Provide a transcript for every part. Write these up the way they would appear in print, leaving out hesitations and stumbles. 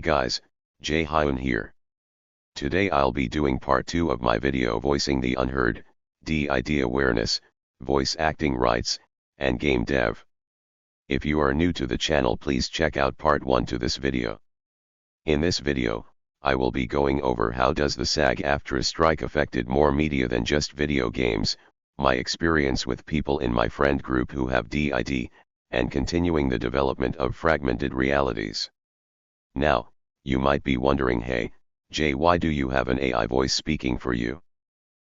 guys, Jae-Hyun here. Today I'll be doing part 2 of my video voicing the unheard, D-ID awareness, voice acting rights, and game dev. If you are new to the channel, please check out part 1 to this video. In this video, I will be going over how does the SAG-AFTRA strike affected more media than just video games, my experience with people in my friend group who have D-ID, and continuing the development of fragmented realities. Now, you might be wondering, hey, Jay, why do you have an AI voice speaking for you?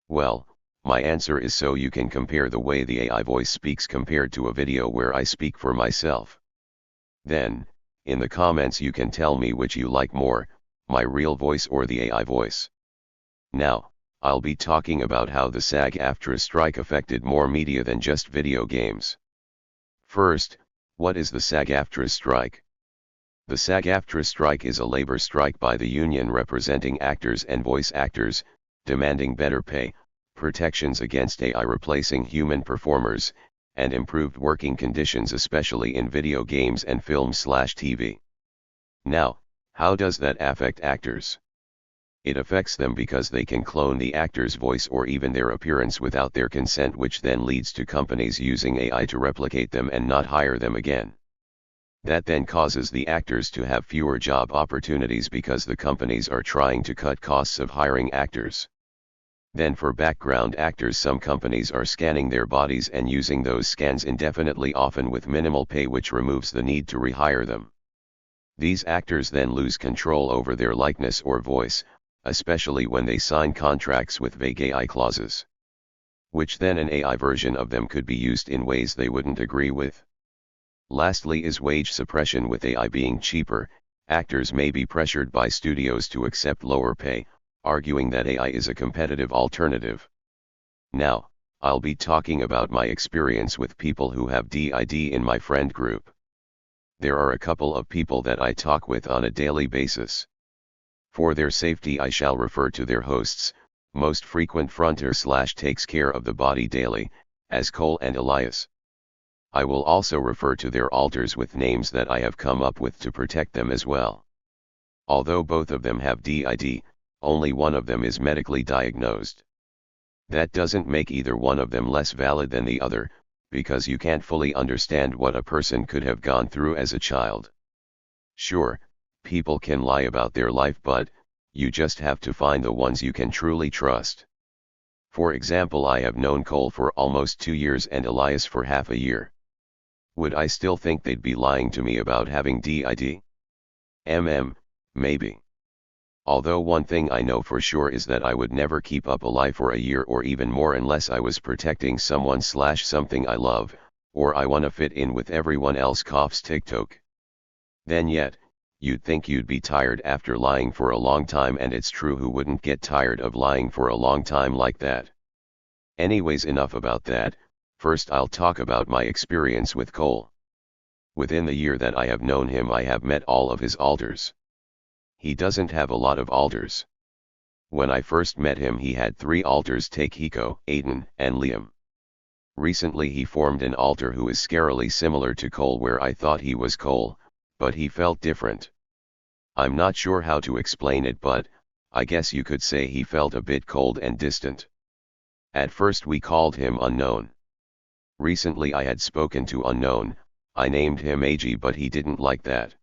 Well, my answer is so you can compare the way the AI voice speaks compared to a video where I speak for myself. Then, in the comments you can tell me which you like more, my real voice or the AI voice. Now, I'll be talking about how the SAG-AFTRA strike affected more media than just video games. First, what is the SAG-AFTRA strike? The SAG-AFTRA strike is a labor strike by the union representing actors and voice actors, demanding better pay, protections against AI replacing human performers, and improved working conditions especially in video games and film/TV. Now, how does that affect actors? It affects them because they can clone the actor's voice or even their appearance without their consent, which then leads to companies using AI to replicate them and not hire them again. That then causes the actors to have fewer job opportunities because the companies are trying to cut costs of hiring actors. Then for background actors, some companies are scanning their bodies and using those scans indefinitely, often with minimal pay, which removes the need to rehire them. These actors then lose control over their likeness or voice, especially when they sign contracts with vague AI clauses, which then an AI version of them could be used in ways they wouldn't agree with. Lastly is wage suppression. With AI being cheaper, actors may be pressured by studios to accept lower pay, arguing that AI is a competitive alternative. Now, I'll be talking about my experience with people who have D-ID in my friend group. There are a couple of people that I talk with on a daily basis. For their safety I shall refer to their hosts, most frequent fronter/takes care of the body daily, as Cole and Elias. I will also refer to their alters with names that I have come up with to protect them as well. Although both of them have D-ID, only one of them is medically diagnosed. That doesn't make either one of them less valid than the other, because you can't fully understand what a person could have gone through as a child. Sure, people can lie about their life, but you just have to find the ones you can truly trust. For example, I have known Cole for almost 2 years and Elias for half a year. Would I still think they'd be lying to me about having D-ID? Maybe. Although one thing I know for sure is that I would never keep up a lie for a year or even more unless I was protecting someone/something I love, or I wanna fit in with everyone else. TikTok. Then yet, you'd think you'd be tired after lying for a long time, and it's true, who wouldn't get tired of lying for a long time like that? Anyways, enough about that. First I'll talk about my experience with Cole. Within the year that I have known him, I have met all of his alters. He doesn't have a lot of alters. When I first met him he had 3 alters: Hiko, Aiden, and Liam. Recently he formed an alter who is scarily similar to Cole, where I thought he was Cole, but he felt different. I'm not sure how to explain it, but I guess you could say he felt a bit cold and distant. At first we called him Unknown. Recently I had spoken to Unknown, I named him AG, but he didn't like that.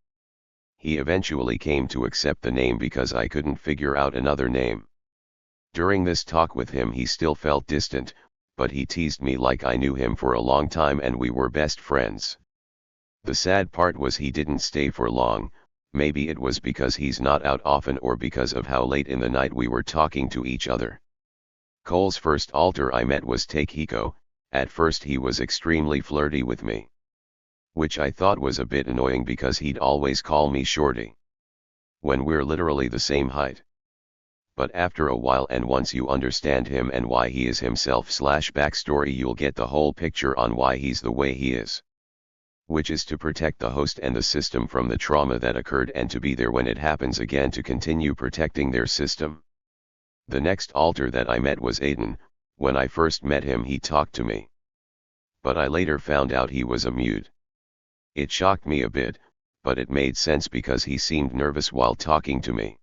He eventually came to accept the name because I couldn't figure out another name. During this talk with him he still felt distant, but he teased me like I knew him for a long time and we were best friends. The sad part was he didn't stay for long. Maybe it was because he's not out often or because of how late in the night we were talking to each other. Cole's first alter I met was Hiko. At first he was extremely flirty with me, which I thought was a bit annoying because he'd always call me shorty, when we're literally the same height. But after a while, and once you understand him and why he is himself/backstory, you'll get the whole picture on why he's the way he is. Which is to protect the host and the system from the trauma that occurred, and to be there when it happens again to continue protecting their system. The next alter that I met was Aiden. When I first met him he talked to me, but I later found out he was a mute. It shocked me a bit, but it made sense because he seemed nervous while talking to me.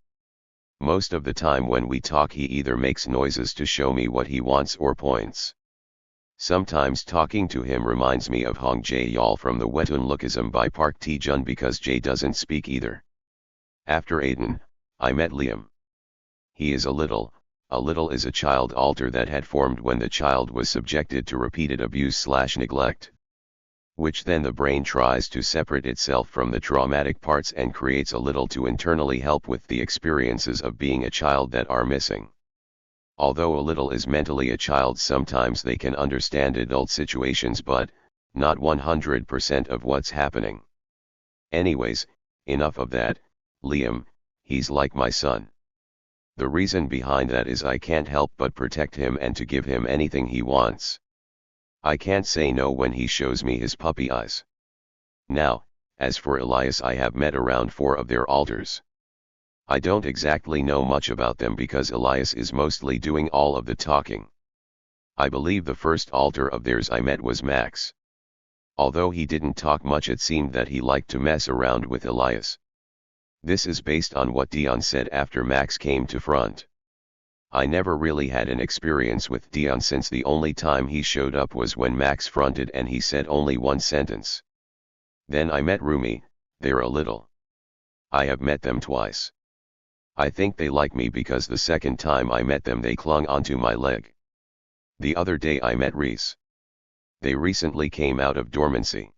Most of the time when we talk he either makes noises to show me what he wants or points. Sometimes talking to him reminds me of Hong Jae-Yol from the Wetun Lookism by Park Tae-jun because Jae doesn't speak either. After Aiden, I met Liam. He is a little is a child alter that had formed when the child was subjected to repeated abuse/neglect. Which then the brain tries to separate itself from the traumatic parts and creates a little to internally help with the experiences of being a child that are missing. Although a little is mentally a child, sometimes they can understand adult situations but not 100% of what's happening. Anyways, enough of that. Liam, he's like my son. The reason behind that is I can't help but protect him and to give him anything he wants. I can't say no when he shows me his puppy eyes. Now, as for Elias, I have met around 4 of their alters. I don't exactly know much about them because Elias is mostly doing all of the talking. I believe the first alter of theirs I met was Max. Although he didn't talk much, it seemed that he liked to mess around with Elias. This is based on what Dion said after Max came to front. I never really had an experience with Dion since the only time he showed up was when Max fronted and he said only one sentence. Then I met Rumi, they're a little. I have met them twice. I think they like me because the second time I met them they clung onto my leg. The other day I met Reese. They recently came out of dormancy.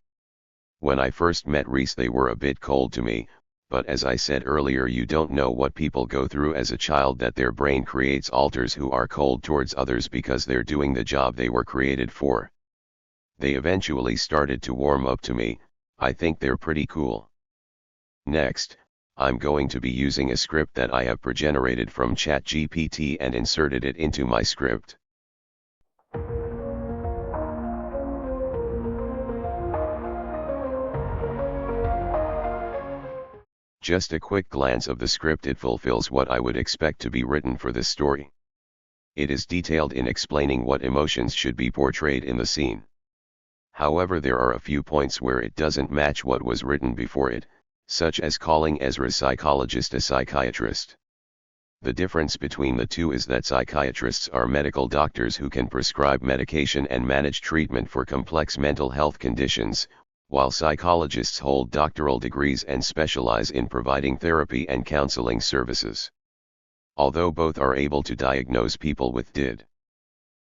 When I first met Reese they were a bit cold to me, but as I said earlier, you don't know what people go through as a child that their brain creates alters who are cold towards others because they're doing the job they were created for. They eventually started to warm up to me. I think they're pretty cool. Next, I'm going to be using a script that I have pre-generated from ChatGPT and inserted it into my script. Just a quick glance of the script, it fulfills what I would expect to be written for this story. It is detailed in explaining what emotions should be portrayed in the scene. However, there are a few points where it doesn't match what was written before it, such as calling Ezra's psychologist a psychiatrist. The difference between the two is that psychiatrists are medical doctors who can prescribe medication and manage treatment for complex mental health conditions, while psychologists hold doctoral degrees and specialize in providing therapy and counseling services. Although both are able to diagnose people with DID.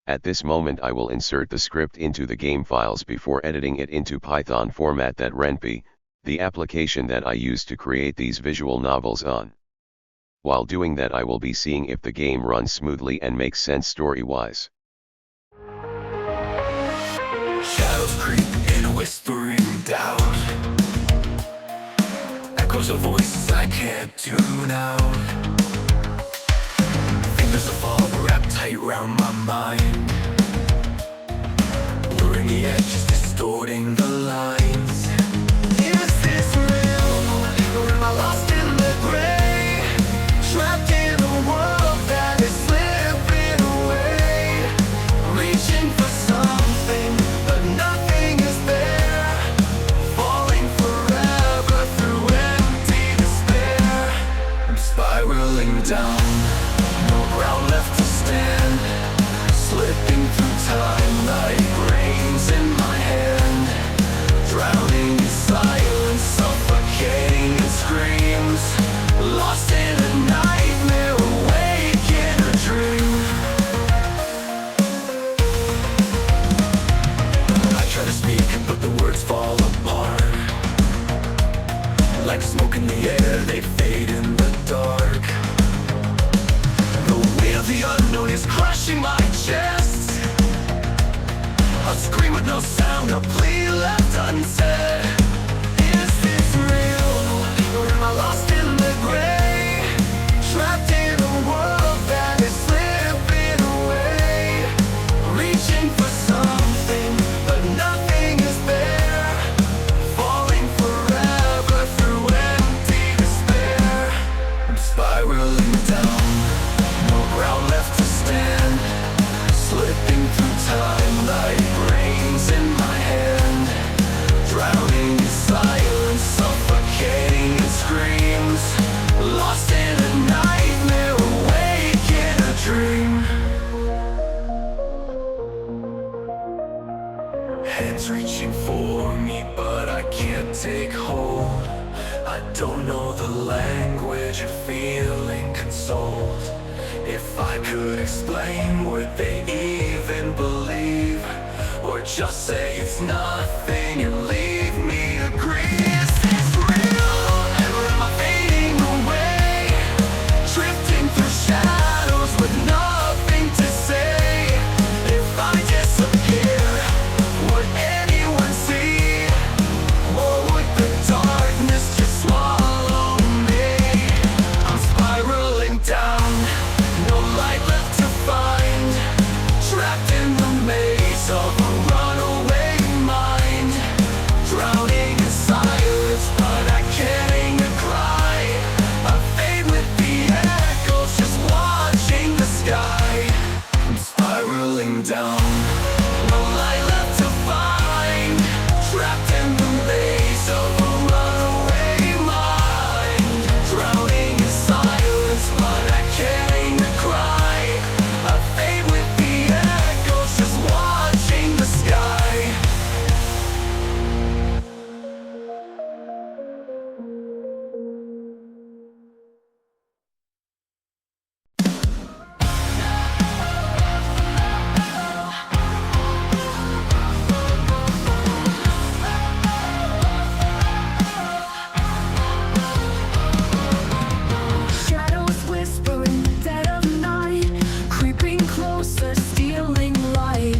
At this moment I will insert the script into the game files before editing it into Python format that Ren'Py, the application that I use to create these visual novels on. While doing that I will be seeing if the game runs smoothly and makes sense story-wise. Shadows creep in, whispering doubt. Echoes of voices I can't tune out. Fingers of fog wrapped tight round my mind. Blurring the edges, distorting the lines. Is this real, or am I lost in the gray? Trapped in a world that is slipping away. Reaching for something, but nothing is there. Falling forever through empty despair. I'm spiraling down, no ground left to stand. Slipping through time like rains in my hand. Drowning in silence, suffocating in screams. Lost in a nightmare, awake in a dream. I try to speak, but the words fall apart. Like smoke in the air, they fade in the dark. The weight of the unknown is crushing my chest. A scream with no sound, a plea left unsaid. Is this real, or am I lost in the gray? Trapped in a world that is slipping away. Reaching for something, but nothing is there. Falling forever through empty despair. I'm spiraling down, no ground left to stand. Slipping through time like rains in my hand. Drowning in silence, suffocating reaching for me, but I can't take hold. I don't know the language of feeling consoled. If I could explain, would they even believe? Or just say it's nothing and leave me to grieve? Is this real? Or am I fading away? Drifting through shadows with nothing to say. If I disappear, would anyone see? Or would the darkness just swallow me? I'm spiraling down, no light left to find. Trapped in the maze of a runaway mind. Drowning in silence, but I can't even cry. I fade with the echoes, just watching the sky. I'm spiraling down, no light left to find. Trapped in the maze of a runaway mind. Drowning in silence, but I can't even cry. I fade with the echoes, just watching the sky. Shadows whispering, dead of night, creeping closer, stealing light.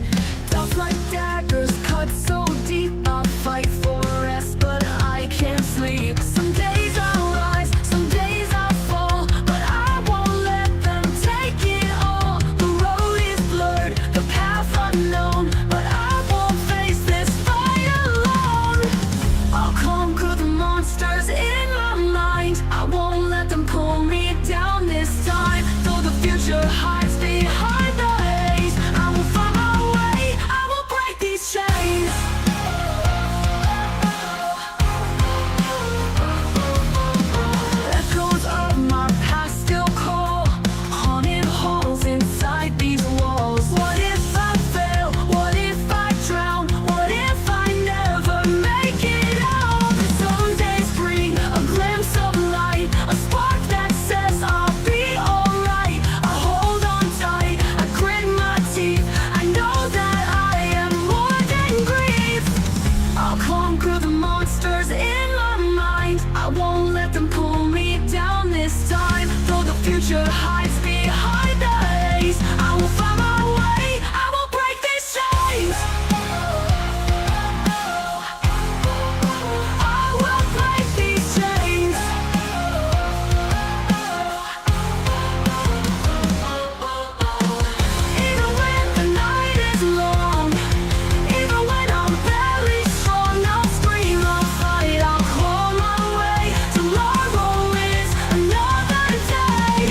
Thoughts like daggers cut so deep. I fight for rest, but I can't sleep. Some days I'll rise, some days I'll fall, but I won't let them take it all. The road is blurred, the path unknown, but I won't face this fight alone. I'll conquer the monsters in my mind. I won't let them pull me down this time. Though the future hides behind the haze, I will find my way, I will break these chains. Echoes of my past still call, haunted halls inside these walls. What if I fail? What if I drown? What if I never make it out? Some days bring a glimpse of light, a spark that says I'll be alright. I hold on tight, I grit my teeth. I know that I am more than grief. I'll conquer the monsters in my mind. I won't let them pull me down this time. Though the future hides behind the haze, I will find my way, I will break these chains. I will break these chains. Even when the night is long, even when I'm barely strong, I'll scream, I'll fight, I'll claw my way. Tomorrow is another day.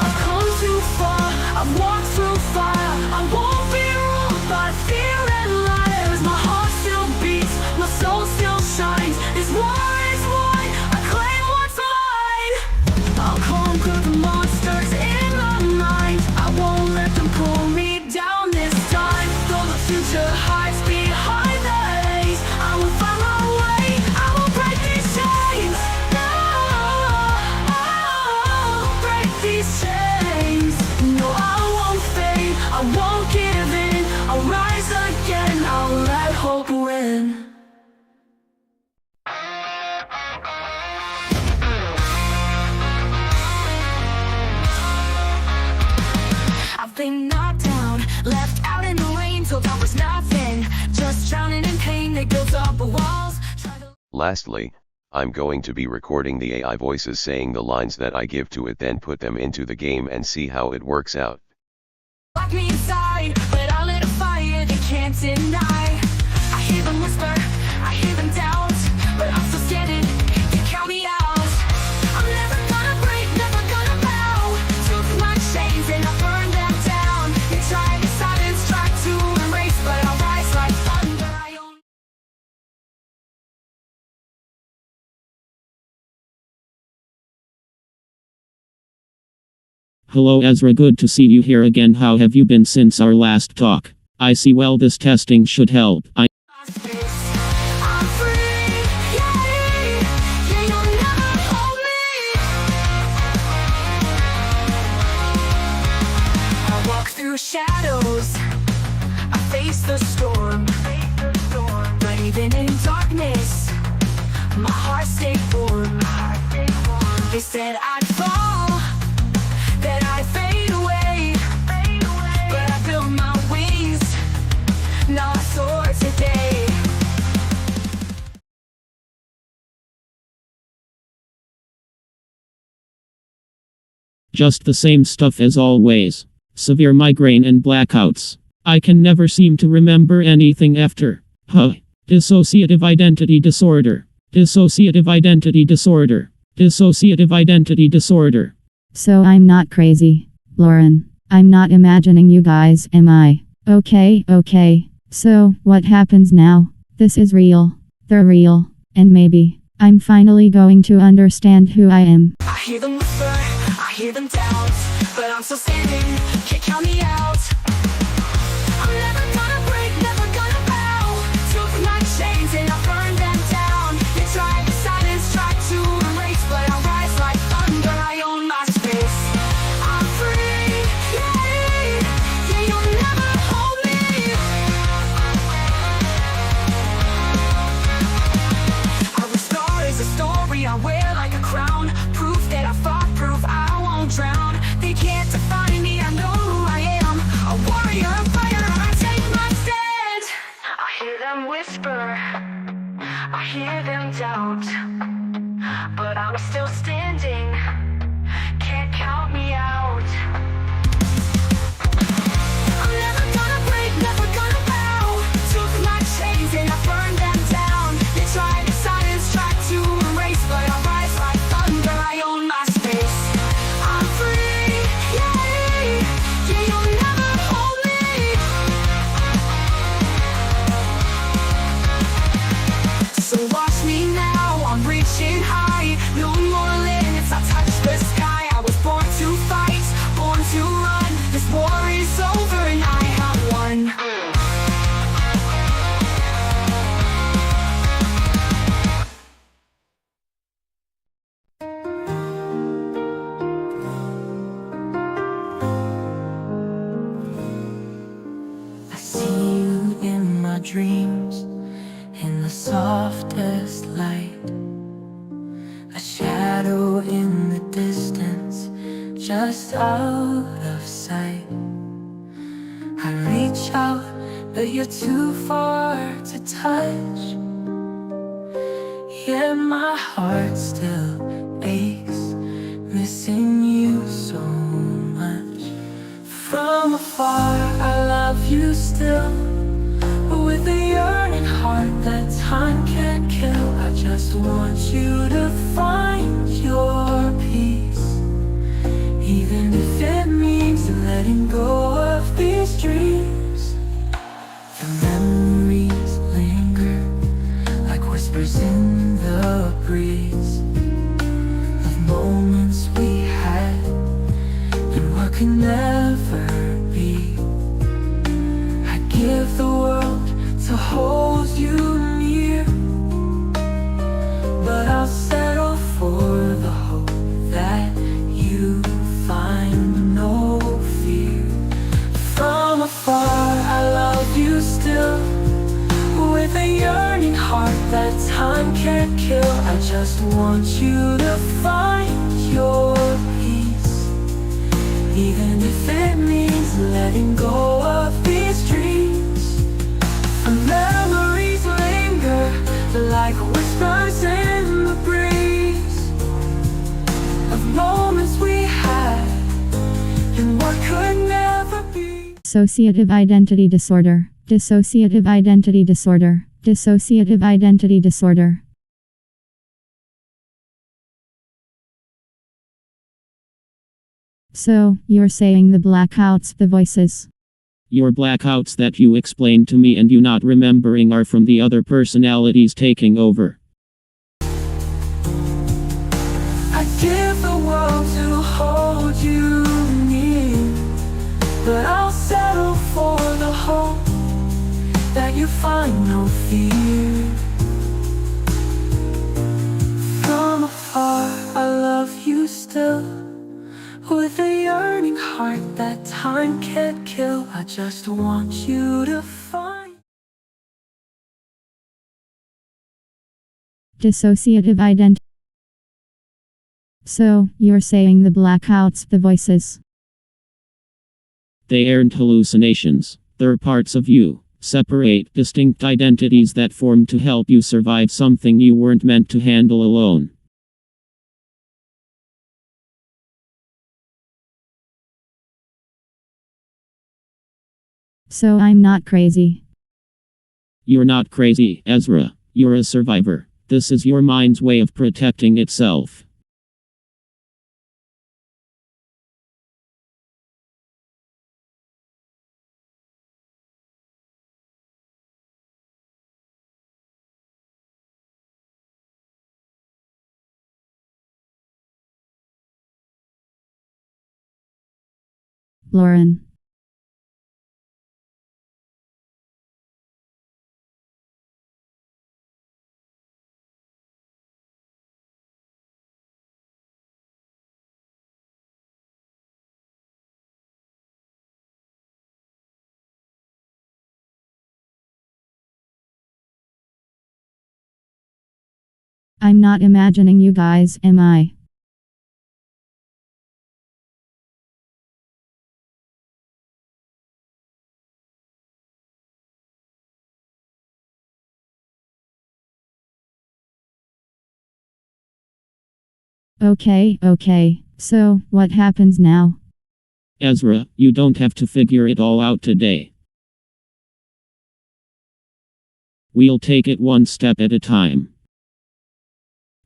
I've come too far, I've walked through fire. I won't be ruled by fear and liars. My heart still beats, my soul still shines. This war is won, I claim what's mine. I'll conquer the monsters in my mind. I won't let them pull me down this time. Though the future hides behind the haze, I will find my way, I will break these chains. I'll break these chains. No, I won't fade, I won't give in. I'll rise again, I'll let hope win. I've been knocked down, left out in the rain, told I was nothing, just drowning in pain that builds up walls. Lastly, I'm going to be recording the AI voices saying the lines that I give to it, then put them into the game and see how it works out. Lock me inside, but I'll let a fire they can't deny. I hear them whisper, I hear them doubt, but I'm so scared it, they count me out. I'm never gonna break, never gonna bow. Took my chains and I burned them down. They try to silence, try to erase, but I'll rise like thunder. I own. Hello Ezra, good to see you here again. How have you been since our last talk? I see, well, this testing should help. I'm free, yeah, you'll never hold me. I walk through shadows, I face the storm. But even in darkness, my heart stayed warm. They said I'd fall, that I'd fade away, but I built my wings, now I soar today. Just the same stuff as always. Severe migraine and blackouts. I can never seem to remember anything after. Dissociative identity disorder. Dissociative identity disorder. Dissociative identity disorder. So I'm not crazy, Lauren. I'm not imagining you guys, am I? Okay. So, what happens now? This is real. They're real. And maybe, I'm finally going to understand who I am. I hear them whisper, I hear them doubt, but I'm still standing, can't count me out. I'm never gonna break, never gonna bow. Took my chains and I burned them down. They tried to silence, tried to erase, but I rise like thunder, I own my space. I'm free, yeah, you'll never hold me. Our star is a story I wear like a crown, proof that I fought, proof I won't drown. They can't define me, I know who I am. A warrior, a fighter, I take my stand. I hear them whisper, I hear them doubt, but I'm still standing, can't count me out. I'm never gonna break, never gonna bow. Took my chains and I burned them down. They tried to silence, tried to erase, but I rise like thunder, I own my space. I'm free, yeah, you'll never hold me. So watch me now, I'm reaching high. No more limits, I touch the sky. I was born to fight, born to run. This war is over and I have won. I see you in my dreams, in the softest light. A shadow in the distance, just out of sight. I reach out, but you're too far to touch. Yeah, my heart still aches, missing you so much. From afar, I love you still, but with a yearning heart that time can't kill. I just want you to find your peace, even if it means letting go of these dreams. The memories linger like whispers in the breeze, of moments we had and what could never be. I'd give the world to hold you near, but I'll settle for the hope that you find no fear. From afar, I love you still, with a yearning heart that time can't kill. I just want you to find your peace, even if it means letting go of these dreams. And memories linger like whispers in the breeze, of moments we had and what could never be. Dissociative identity disorder. Dissociative identity disorder. Dissociative identity disorder. So, you're saying the blackouts, the voices. Your blackouts that you explained to me and you not remembering are from the other personalities taking over. I I'd give the world to hold you near, but I'll settle for the hope that you find no fear. From afar, I love you still, with a yearning heart that time can't kill. I just want you to find. Dissociative identity. So, you're saying the blackouts, the voices. They aren't hallucinations, they're parts of you. Separate, distinct identities that form to help you survive something you weren't meant to handle alone. So I'm not crazy. You're not crazy, Ezra. You're a survivor. This is your mind's way of protecting itself. Lauren. I'm not imagining you guys, am I? Okay. So, what happens now? Ezra, you don't have to figure it all out today. We'll take it one step at a time.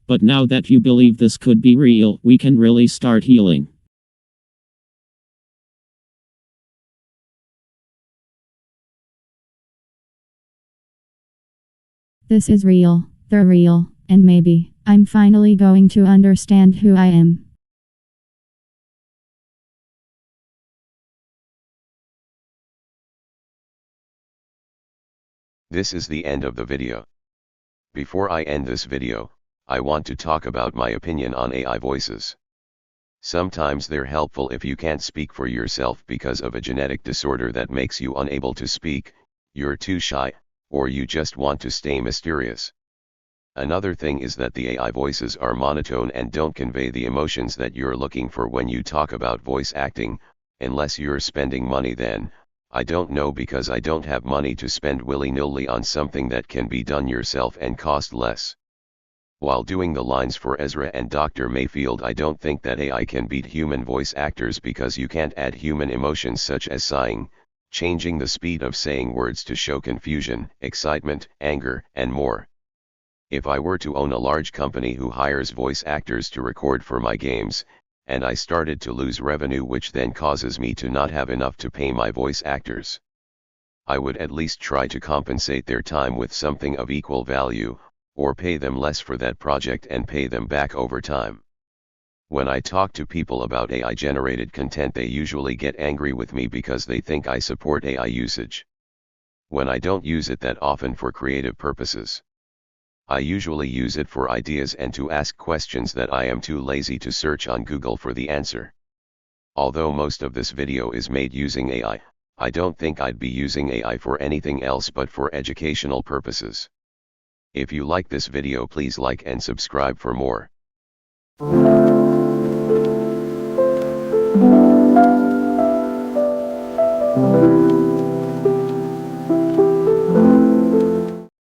But now that you believe this could be real, we can really start healing. This is real, they're real, and maybe I'm finally going to understand who I am. This is the end of the video. Before I end this video, I want to talk about my opinion on AI voices. Sometimes they're helpful if you can't speak for yourself because of a genetic disorder that makes you unable to speak, you're too shy, or you just want to stay mysterious. Another thing is that the AI voices are monotone and don't convey the emotions that you're looking for when you talk about voice acting, unless you're spending money. Then, I don't know, because I don't have money to spend willy-nilly on something that can be done yourself and cost less. While doing the lines for Ezra and Dr. Mayfield, I don't think that AI can beat human voice actors because you can't add human emotions such as sighing, changing the speed of saying words to show confusion, excitement, anger, and more. If I were to own a large company who hires voice actors to record for my games, and I started to lose revenue, which then causes me to not have enough to pay my voice actors, I would at least try to compensate their time with something of equal value, or pay them less for that project and pay them back over time. When I talk to people about AI-generated content, they usually get angry with me because they think I support AI usage, when I don't use it that often for creative purposes. I usually use it for ideas and to ask questions that I am too lazy to search on Google for the answer. Although most of this video is made using AI, I don't think I'd be using AI for anything else but for educational purposes. If you like this video, please like and subscribe for more.